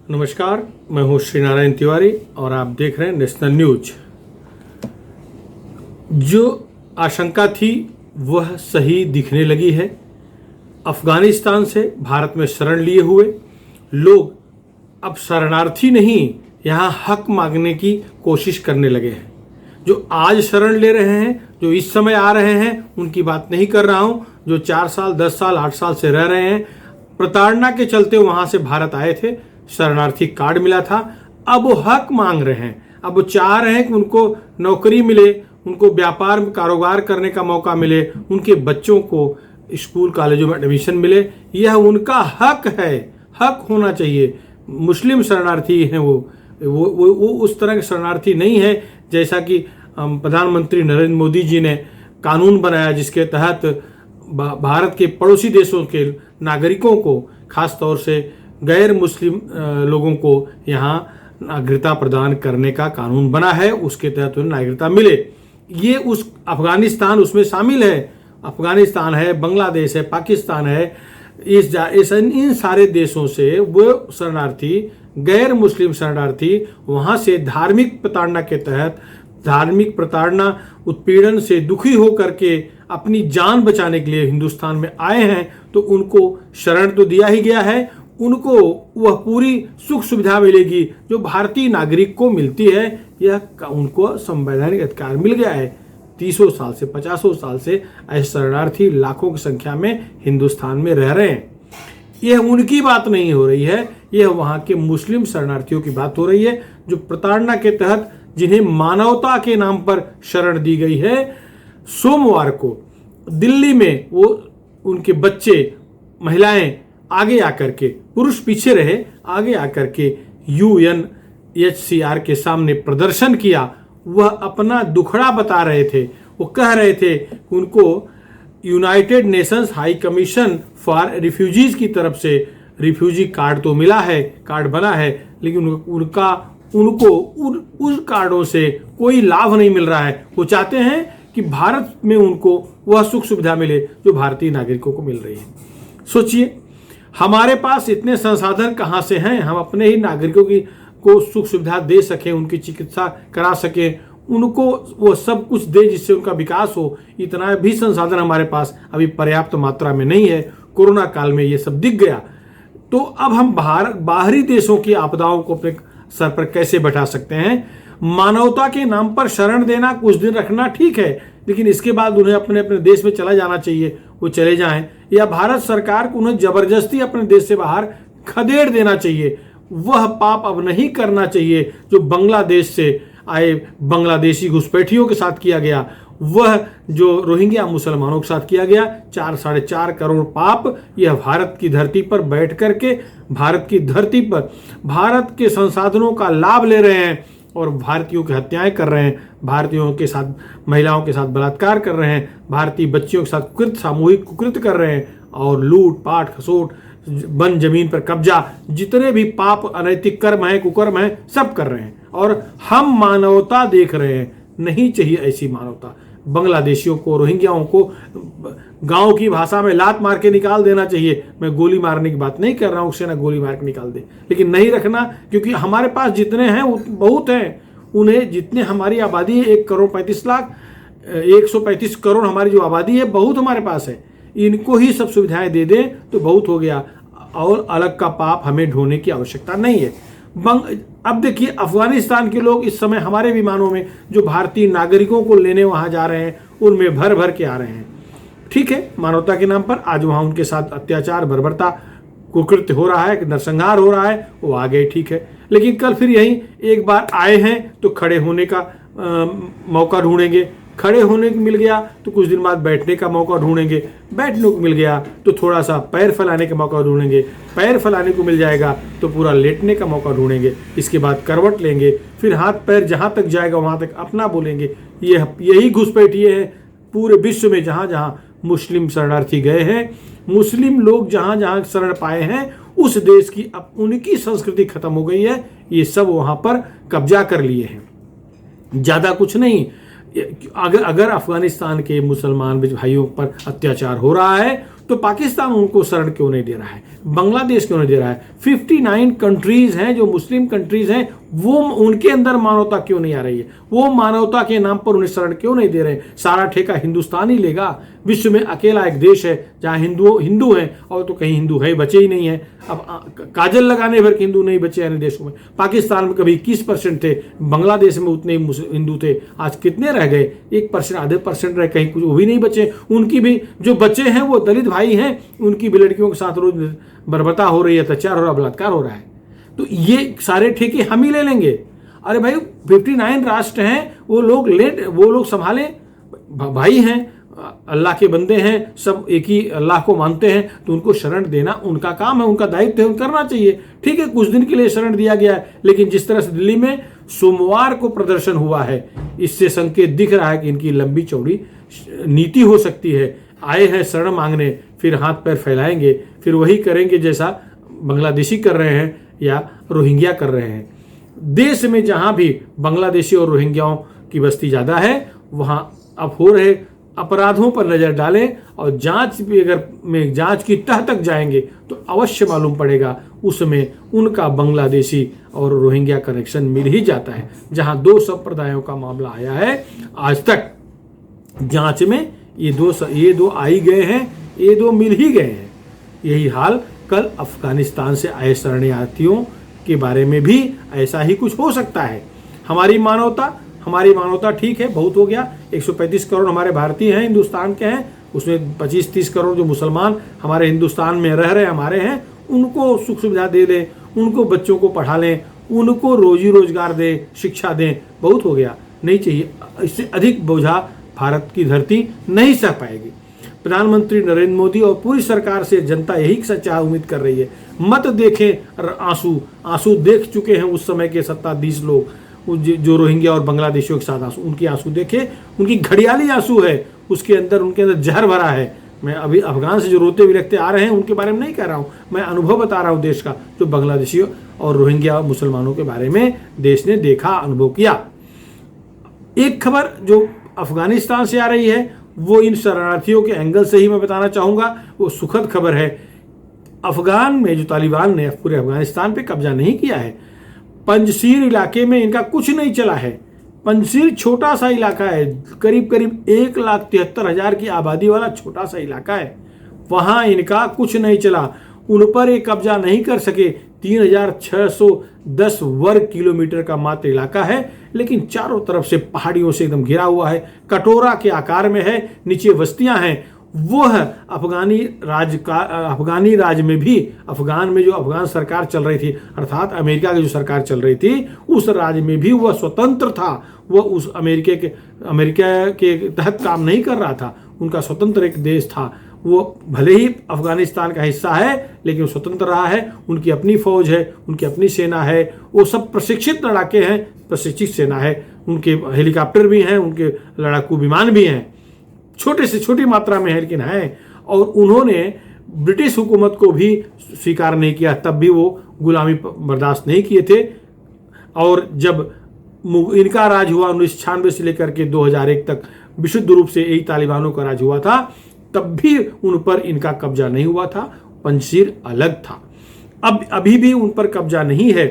नमस्कार, मैं हूं श्री नारायण तिवारी और आप देख रहे हैं नेशनल न्यूज। जो आशंका थी वह सही दिखने लगी है। अफगानिस्तान से भारत में शरण लिए हुए लोग अब शरणार्थी नहीं, यहाँ हक मांगने की कोशिश करने लगे हैं। जो आज शरण ले रहे हैं, जो इस समय आ रहे हैं, उनकी बात नहीं कर रहा हूँ। जो 4 साल, 10 साल, 8 साल से रह रहे हैं, प्रताड़ना के चलते वहाँ से भारत आए थे, शरणार्थी कार्ड मिला था, अब वो हक मांग रहे हैं। अब वो चाह रहे हैं कि उनको नौकरी मिले, उनको व्यापार कारोबार करने का मौका मिले, उनके बच्चों को स्कूल कॉलेजों में एडमिशन मिले। यह उनका हक है, हक होना चाहिए। मुस्लिम शरणार्थी हैं वो उस तरह के शरणार्थी नहीं है जैसा कि प्रधानमंत्री नरेंद्र मोदी जी ने कानून बनाया, जिसके तहत भारत के पड़ोसी देशों के नागरिकों को, खास तौर से गैर मुस्लिम लोगों को यहाँ नागरिकता प्रदान करने का कानून बना है। उसके तहत उन्हें नागरिकता मिले। ये उस अफगानिस्तान उसमें शामिल है। अफगानिस्तान है, बांग्लादेश है, पाकिस्तान है। इन सारे देशों से वो शरणार्थी, गैर मुस्लिम शरणार्थी वहाँ से धार्मिक प्रताड़ना के तहत, धार्मिक प्रताड़ना उत्पीड़न से दुखी होकर के अपनी जान बचाने के लिए हिंदुस्तान में आए हैं। तो उनको शरण तो दिया ही गया है, उनको वह पूरी सुख सुविधा मिलेगी जो भारतीय नागरिक को मिलती है। यह उनको संवैधानिक अधिकार मिल गया है। 30 साल से, 50 साल से ऐसे शरणार्थी लाखों की संख्या में हिंदुस्तान में रह रहे हैं। यह उनकी बात नहीं हो रही है, यह वहाँ के मुस्लिम शरणार्थियों की बात हो रही है, जो प्रताड़ना के तहत, जिन्हें मानवता के नाम पर शरण दी गई है। सोमवार को दिल्ली में वो उनके बच्चे, महिलाएं आगे आकर के, पुरुष पीछे रहे, आगे आकर के UNHCR के सामने प्रदर्शन किया। वह अपना दुखड़ा बता रहे थे। वो कह रहे थे कि उनको United Nations high commission for refugees की तरफ से रिफ्यूजी कार्ड तो मिला है, कार्ड बना है, लेकिन उनको उस कार्डों से कोई लाभ नहीं मिल रहा है। वो चाहते हैं कि भारत में उनको वह सुख सुविधा मिले जो भारतीय नागरिकों को मिल रही है। सोचिए, हमारे पास इतने संसाधन कहाँ से हैं, हम अपने ही नागरिकों को सुख सुविधा दे सकें, उनकी चिकित्सा करा सकें, उनको वो सब कुछ दे जिससे उनका विकास हो। इतना भी संसाधन हमारे पास अभी पर्याप्त मात्रा में नहीं है। कोरोना काल में ये सब दिख गया। तो अब हम बाहरी देशों की आपदाओं को अपने सर पर कैसे बैठा सकते हैं? मानवता के नाम पर शरण देना, कुछ दिन रखना ठीक है, लेकिन इसके बाद उन्हें अपने अपने देश में चला जाना चाहिए, वो चले जाएं, या भारत सरकार को उन्हें जबरदस्ती अपने देश से बाहर खदेड़ देना चाहिए। वह पाप अब नहीं करना चाहिए जो बांग्लादेश से आए बांग्लादेशी घुसपैठियों के साथ किया गया, वह जो रोहिंग्या मुसलमानों के साथ किया गया। 4-4.5 करोड़ पाप यह भारत की धरती पर बैठ करके, भारत की धरती पर भारत के संसाधनों का लाभ ले रहे हैं और भारतीयों की हत्याएं कर रहे हैं, भारतीयों के साथ, महिलाओं के साथ बलात्कार कर रहे हैं, भारतीय बच्चियों के साथ सामूहिक कुकृत्य कर रहे हैं, और लूट पाट, खसोट, वन जमीन पर कब्जा, जितने भी पाप, अनैतिक कर्म हैं, कुकर्म हैं, सब कर रहे हैं। और हम मानवता देख रहे हैं। नहीं चाहिए ऐसी मानवता। बांग्लादेशियों को, रोहिंग्याओं को गांव की भाषा में लात मार के निकाल देना चाहिए। मैं गोली मारने की बात नहीं कर रहा हूँ, सेना गोली मार के निकाल दे, लेकिन नहीं रखना, क्योंकि हमारे पास जितने हैं बहुत हैं। उन्हें जितने, हमारी आबादी है 1 करोड़ 35 लाख, 135 करोड़ हमारी जो आबादी है, बहुत हमारे पास है। इनको ही सब सुविधाएं दे दें तो बहुत हो गया, और अलग का पाप हमें ढोने की आवश्यकता नहीं है। अब देखिए, अफगानिस्तान के लोग इस समय हमारे विमानों में जो भारतीय नागरिकों को लेने वहां जा रहे हैं, उनमें भर भर के आ रहे हैं। ठीक है, मानवता के नाम पर आज वहां उनके साथ अत्याचार, बर्बरता, कुकृत्य हो रहा है, नरसंहार हो रहा है, वो आ गए, ठीक है। लेकिन कल फिर यही एक बार आए हैं तो खड़े होने का मौका ढूंढेंगे, खड़े होने को मिल गया तो कुछ दिन बाद बैठने का मौका ढूंढेंगे, बैठने को मिल गया तो थोड़ा सा पैर फैलाने का मौका ढूंढेंगे, पैर फैलाने को मिल जाएगा तो पूरा लेटने का मौका ढूंढेंगे, इसके बाद करवट लेंगे, फिर हाथ पैर जहाँ तक जाएगा वहाँ तक अपना बोलेंगे। यही घुसपैठिए है पूरे विश्व में। जहाँ जहाँ मुस्लिम शरणार्थी गए हैं, मुस्लिम लोग जहाँ जहाँ शरण पाए हैं, उस देश की अब उनकी संस्कृति खत्म हो गई है। ये सब वहाँ पर कब्जा कर लिए हैं, ज़्यादा कुछ नहीं। अगर अफगानिस्तान के मुसलमान भाइयों पर अत्याचार हो रहा है तो पाकिस्तान उनको शरण क्यों नहीं दे रहा है, बांग्लादेश क्यों नहीं दे रहा है? 59 कंट्रीज हैं जो मुस्लिम कंट्रीज हैं, वो उनके अंदर मानवता क्यों नहीं आ रही है? वो मानवता के नाम पर उन्हें शरण क्यों नहीं दे रहे? सारा ठेका हिंदुस्तान ही लेगा? विश्व में अकेला एक देश है जहां हिंदू हैं, और तो कहीं हिंदू है बचे ही नहीं है। अब काजल लगाने भर के हिंदू नहीं बचे अन्य देशों में। पाकिस्तान में कभी 21% थे, बांग्लादेश में उतने ही हिंदू थे, आज कितने रह गए? 1%, आधे परसेंट रह, कहीं कुछ वो भी नहीं बचे। उनकी भी जो बचे हैं वो दलित भाई हैं, उनकी भी लड़कियों के साथ रोज बर्बरता हो रही है, अत्याचार हो रहा है, बलात्कार हो रहा है। तो ये सारे ठेके हम ही ले लेंगे? अरे भाई 59 राष्ट्र हैं, वो लोग संभालें, भाई हैं, अल्लाह के बंदे हैं, सब एक ही अल्लाह को मानते हैं, तो उनको शरण देना उनका काम है, उनका दायित्व है, करना चाहिए। ठीक है, कुछ दिन के लिए शरण दिया गया है, लेकिन जिस तरह से दिल्ली में सोमवार को प्रदर्शन हुआ है, इससे संकेत दिख रहा है कि इनकी लंबी चौड़ी नीति हो सकती है। आए हैं शरण मांगने, फिर हाथ पैर फैलाएंगे, फिर वही करेंगे जैसा बांग्लादेशी कर रहे हैं या रोहिंग्या कर रहे हैं। देश में जहां भी बांग्लादेशी और रोहिंग्याओं की बस्ती ज्यादा है, वहां अब हो रहे अपराधों पर नजर डालें, और जांच भी अगर जांच की तह तक जाएंगे तो अवश्य मालूम पड़ेगा, उसमें उनका बांग्लादेशी और रोहिंग्या कनेक्शन मिल ही जाता है। जहां 2 संप्रदायों का मामला आया है आज तक जांच में, ये दो आ ही गए हैं, ये 2 मिल ही गए हैं। यही हाल कल अफगानिस्तान से आए शरणार्थियों के बारे में भी ऐसा ही कुछ हो सकता है। हमारी मानवता ठीक है, बहुत हो गया। 135 करोड़ हमारे भारतीय हैं, हिंदुस्तान के हैं, उसमें 25-30 करोड़ जो मुसलमान हमारे हिंदुस्तान में रह रहे हमारे हैं, उनको सुख सुविधा दे दें, उनको बच्चों को पढ़ा लें, उनको रोजी रोजगार दें, शिक्षा दें, बहुत हो गया, नहीं चाहिए। इससे अधिक बोझा भारत की धरती नहीं सह पाएगी। प्रधानमंत्री नरेंद्र मोदी और पूरी सरकार से जनता यही सच्चा उम्मीद कर रही है। मत देखें आंसू देख चुके हैं उस समय के सत्ताधीश लोग, जो रोहिंग्या और बांग्लादेशियों के साथ उनकी आंसू देखे, उनकी घड़ियाली आंसू है, उनके अंदर जहर भरा है। मैं अभी अफगान से जो रोते विलखते आ रहे हैं उनके बारे में नहीं कह रहा हूं, मैं अनुभव बता रहा हूं देश का, जो बांग्लादेशियों और रोहिंग्या मुसलमानों के बारे में देश ने देखा, अनुभव किया। एक खबर जो अफगानिस्तान से आ रही है, वो इन शरणार्थियों के एंगल से ही मैं बताना चाहूंगा। वो सुखद खबर है। अफगान में जो तालिबान ने पूरे अफगानिस्तान पे कब्जा नहीं किया है, पंजशीर इलाके में इनका कुछ नहीं चला है। पंजशीर छोटा सा इलाका है, करीब 1,73,000 की आबादी वाला छोटा सा इलाका है, वहां इनका कुछ नहीं चला, उन पर ये कब्जा नहीं कर सके। 3,610 वर्ग किलोमीटर का मात्र इलाका है, लेकिन चारों तरफ से पहाड़ियों से एकदम घिरा हुआ है, कटोरा के आकार में है, नीचे बस्तियां हैं। वह अफगानी राज में भी, अफगान में जो अफगान सरकार चल रही थी, अर्थात अमेरिका की जो सरकार चल रही थी, उस राज्य में भी वह स्वतंत्र था। वह उस अमेरिका के तहत काम नहीं कर रहा था, उनका स्वतंत्र एक देश था। वो भले ही अफगानिस्तान का हिस्सा है, लेकिन स्वतंत्र रहा है। उनकी अपनी फौज है, उनकी अपनी सेना है, वो सब प्रशिक्षित लड़ाके हैं, प्रशिक्षित सेना है, उनके हेलीकॉप्टर भी हैं, उनके लड़ाकू विमान भी हैं, छोटे से छोटी मात्रा में है लेकिन है। और उन्होंने ब्रिटिश हुकूमत को भी स्वीकार नहीं किया, तब भी वो गुलामी बर्दाश्त नहीं किए थे। और जब इनका राज हुआ 1996 से लेकर के 2001 तक विशुद्ध रूप से यही तालिबानों का राज हुआ था, तब भी उन पर इनका कब्जा नहीं हुआ था, पंजशीर अलग था। अब अभी भी उन पर कब्जा नहीं है।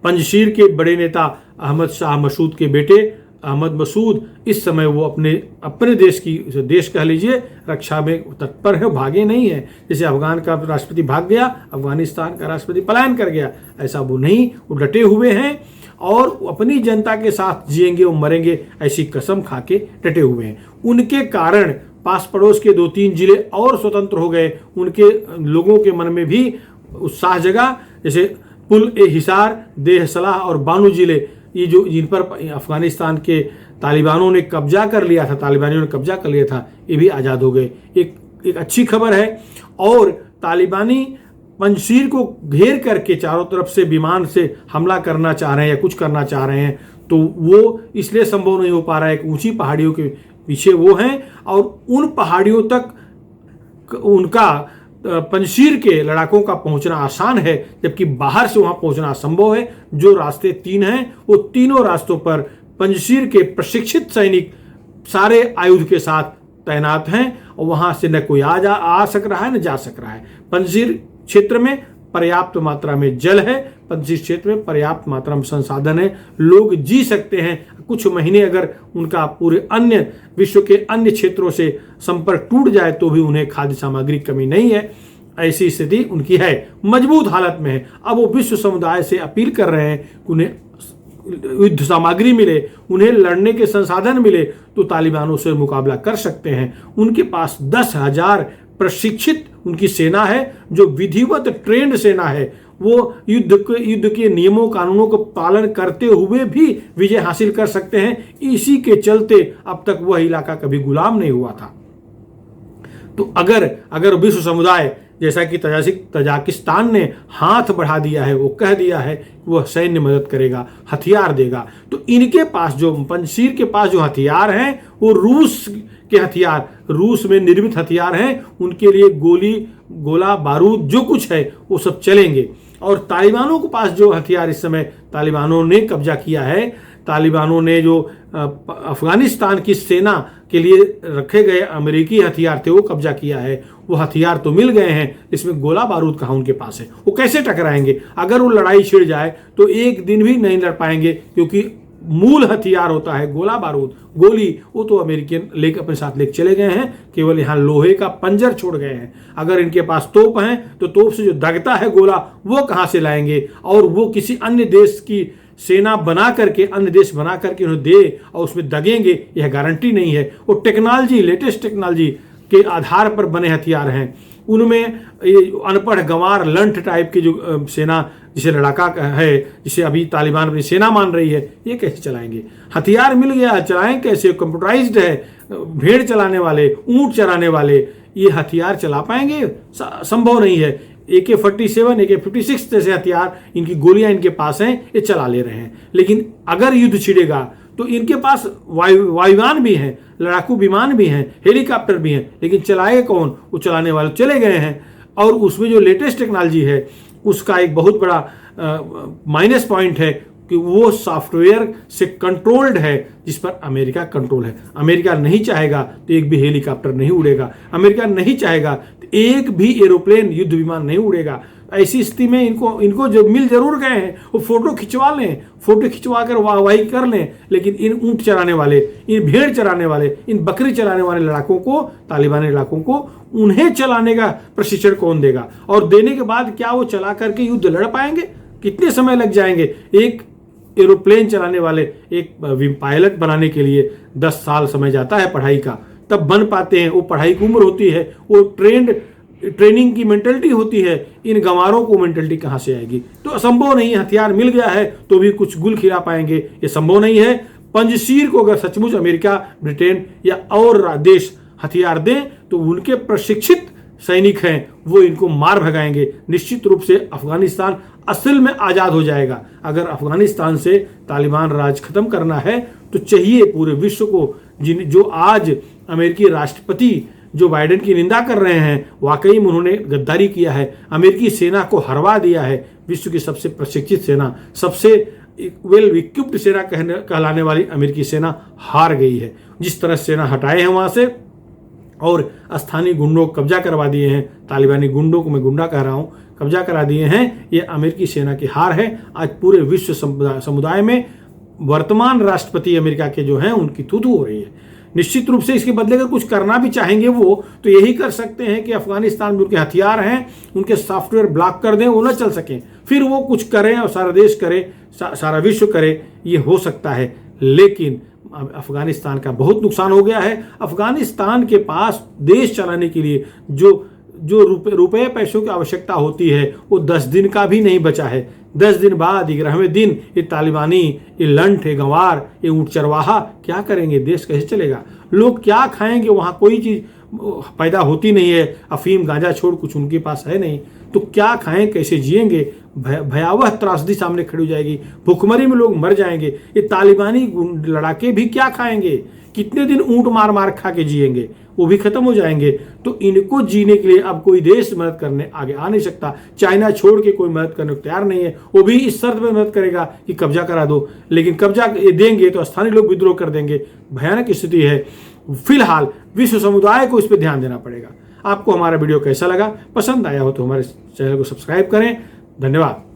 पंजशीर के बड़े नेता अहमद शाह मसूद के बेटे अहमद मसूद इस समय वो अपने देश कह लीजिए रक्षा में तत्पर है, भागे नहीं है। जैसे अफगान का राष्ट्रपति भाग गया, अफगानिस्तान का राष्ट्रपति पलायन कर गया, ऐसा वो नहीं, वो डटे हुए हैं और अपनी जनता के साथ जिएंगे और मरेंगे, ऐसी कसम खा के डटे हुए हैं। उनके कारण पास पड़ोस के 2-3 जिले और स्वतंत्र हो गए, उनके लोगों के मन में भी उत्साह जगा। जैसे पुल ए हिसार, देह सलाह और बानू जिले, ये जो जिन पर अफगानिस्तान के तालिबानों ने कब्जा कर लिया था, तालिबानियों ने कब्जा कर लिया था, ये भी आज़ाद हो गए। एक अच्छी खबर है। और तालिबानी पंजशीर को घेर करके चारों तरफ से विमान से हमला करना चाह रहे हैं या कुछ करना चाह रहे हैं, तो वो इसलिए संभव नहीं हो पा रहा है कि ऊंची पहाड़ियों के पीछे वो हैं और उन पहाड़ियों तक उनका पंजशीर के लड़ाकों का पहुंचना आसान है, जबकि बाहर से वहां पहुंचना असंभव है। जो रास्ते 3 हैं, वो तीनों रास्तों पर पंजशीर के प्रशिक्षित सैनिक सारे आयुध के साथ तैनात हैं और वहां से न कोई आ सक रहा है न जा सक रहा है। पंजशीर क्षेत्र में पर्याप्त मात्रा में जल है, पंजशीर क्षेत्र में पर्याप्त मात्रा में संसाधन है, लोग जी सकते हैं। कुछ महीने अगर उनका पूरे अन्य विश्व के अन्य क्षेत्रों से संपर्क टूट जाए तो भी उन्हें खाद्य सामग्री की कमी नहीं है। ऐसी स्थिति उनकी है, मजबूत हालत में है। अब वो विश्व समुदाय से अपील कर रहे हैं कि उन्हें युद्ध सामग्री मिले, उन्हें लड़ने के संसाधन मिले तो तालिबानों से मुकाबला कर सकते हैं। उनके पास 10,000 प्रशिक्षित उनकी सेना है, जो विधिवत ट्रेंड सेना है। वो युद्ध के नियमों कानूनों को पालन करते हुए भी विजय हासिल कर सकते हैं। इसी के चलते अब तक वह इलाका कभी गुलाम नहीं हुआ था। तो अगर विश्व समुदाय, जैसा कि तजाकिस्तान ने हाथ बढ़ा दिया है, वो कह दिया है कि वह सैन्य मदद करेगा, हथियार देगा, तो इनके पास जो पंजशीर के पास जो हथियार हैं वो रूस के हथियार, रूस में निर्मित हथियार हैं। उनके लिए गोला बारूद जो कुछ है वो सब चलेंगे। और तालिबानों के पास जो हथियार इस समय तालिबानों ने कब्जा किया है, तालिबानों ने जो अफगानिस्तान की सेना के लिए रखे गए अमेरिकी हथियार थे वो कब्जा किया है। वो हथियार तो मिल गए हैं, इसमें गोला बारूद कहाँ उनके पास है? वो कैसे टकराएंगे? अगर वो लड़ाई छिड़ जाए तो एक दिन भी नहीं लड़ पाएंगे, क्योंकि मूल हथियार होता है गोला बारूद, गोली। वो तो अमेरिकन अपने साथ लेके चले गए हैं, केवल यहाँ लोहे का पंजर छोड़ गए हैं। अगर इनके पास तोप हैं तो तोप से जो दगता है गोला वो कहाँ से लाएंगे? और वो किसी अन्य देश की सेना बना करके, अन्य देश बना करके उन्हें दे और उसमें दगेंगे, यह गारंटी नहीं है। वो टेक्नोलॉजी, लेटेस्ट टेक्नोलॉजी के आधार पर बने हथियार हैं। उनमें अनपढ़ गंवार लंठ टाइप की जो सेना, जिसे लड़ाका है, जिसे अभी तालिबान अपनी सेना मान रही है, ये कैसे चलाएंगे? हथियार मिल गया, चलाएं कैसे? कंप्यूटराइज्ड है, भेड़ चलाने वाले, ऊंट चलाने वाले ये हथियार चला पाएंगे? संभव नहीं है। AK-47, AK-56 जैसे हथियार, इनकी गोलियां इनके पास हैं, ये चला ले रहे हैं। लेकिन अगर युद्ध छिड़ेगा तो इनके पास वायुयान भी हैं, लड़ाकू विमान भी हैं, हेलीकॉप्टर भी हैं, लेकिन चलाए कौन? वो चलाने वाले चले गए हैं। और उसमें जो लेटेस्ट टेक्नोलॉजी है उसका एक बहुत बड़ा माइनस पॉइंट है कि वो सॉफ्टवेयर से कंट्रोल्ड है, जिस पर अमेरिका कंट्रोल है। अमेरिका नहीं चाहेगा तो एक भी हेलीकॉप्टर नहीं उड़ेगा, अमेरिका नहीं चाहेगा तो एक भी एरोप्लेन, युद्ध विमान नहीं उड़ेगा। ऐसी स्थिति में इनको जो मिल जरूर गए हैं वो फोटो खिंचवा लें, फोटो खिंचवा कर वाहवाही कर लें, लेकिन इन ऊंट चराने वाले, इन भेड़ चराने वाले, इन बकरी चराने वाले लड़ाकों को, तालिबानी लड़ाकों को, उन्हें चलाने का प्रशिक्षण कौन देगा? और देने के बाद क्या वो चला करके युद्ध लड़ पाएंगे? कितने समय लग जाएंगे? एक एरोप्लेन चलाने वाले, एक पायलट बनाने के लिए 10 साल समय जाता है पढ़ाई का, तब बन पाते हैं। वो पढ़ाई की उम्र होती है, वो ट्रेनिंग की मेंटलिटी होती है। इन गंवारों को मेंटलिटी कहाँ से आएगी? तो असंभव नहीं है। हथियार मिल गया है तो भी कुछ गुल खिला पाएंगे, ये संभव नहीं है। पंजशीर को अगर सचमुच अमेरिका, ब्रिटेन या और देश हथियार दें तो उनके प्रशिक्षित सैनिक हैं, वो इनको मार भगाएंगे। निश्चित रूप से अफगानिस्तान असल में आजाद हो जाएगा। अगर अफगानिस्तान से तालिबान राज खत्म करना है तो चाहिए पूरे विश्व को, जो आज अमेरिकी राष्ट्रपति जो बाइडेन की निंदा कर रहे हैं, वाकई में उन्होंने गद्दारी किया है, अमेरिकी सेना को हरवा दिया है। विश्व की सबसे प्रशिक्षित सेना, सबसे वेल इक्विप्ड सेना कहलाने वाली अमेरिकी सेना हार गई है। जिस तरह सेना हटाए हैं वहां से और स्थानीय गुंडों को कब्जा करवा दिए हैं, तालिबानी गुंडों को मैं गुंडा कह रहा हूं, कब्जा करा दिए हैं, ये अमेरिकी सेना की हार है। आज पूरे विश्व समुदाय में वर्तमान राष्ट्रपति अमेरिका के जो हैं उनकी थू-थू हो रही है। निश्चित रूप से इसके बदले अगर कुछ करना भी चाहेंगे वो तो यही कर सकते हैं कि अफगानिस्तान में उनके हथियार हैं, उनके सॉफ्टवेयर ब्लॉक कर दें, वो न चल सकें, फिर वो कुछ करें और सारा देश करे, सारा विश्व करे, ये हो सकता है। लेकिन अफगानिस्तान का बहुत नुकसान हो गया है। अफगानिस्तान के पास देश चलाने के लिए जो रुपए पैसों की आवश्यकता होती है वो 10 दिन का भी नहीं बचा है। 10 दिन बाद 11वें दिन ये तालिबानी, ये लंठ, ये गंवार, ये ऊंट चरवाहा क्या करेंगे? देश कैसे चलेगा? लोग क्या खाएंगे? वहाँ कोई चीज़ पैदा होती नहीं है, अफीम गांजा छोड़ कुछ उनके पास है नहीं, तो क्या खाएं, कैसे जिएंगे? भयावह त्रासदी सामने खड़ी हो जाएगी, भुखमरी में लोग मर जाएंगे। ये तालिबानी लड़ाके भी क्या खाएंगे? कितने दिन ऊंट मार मार खा के जिएंगे? वो भी खत्म हो जाएंगे। तो इनको जीने के लिए अब कोई देश मदद करने आगे आ नहीं सकता। चाइना छोड़ के कोई मदद करने को तैयार नहीं है, वो भी इस शर्त में मदद करेगा कि कब्जा करा दो, लेकिन कब्जा देंगे तो स्थानीय लोग विद्रोह कर देंगे। भयानक स्थिति है। फिलहाल विश्व समुदाय को इस पर ध्यान देना पड़ेगा। आपको हमारा वीडियो कैसा लगा, पसंद आया हो तो हमारे चैनल को सब्सक्राइब करें। धन्यवाद।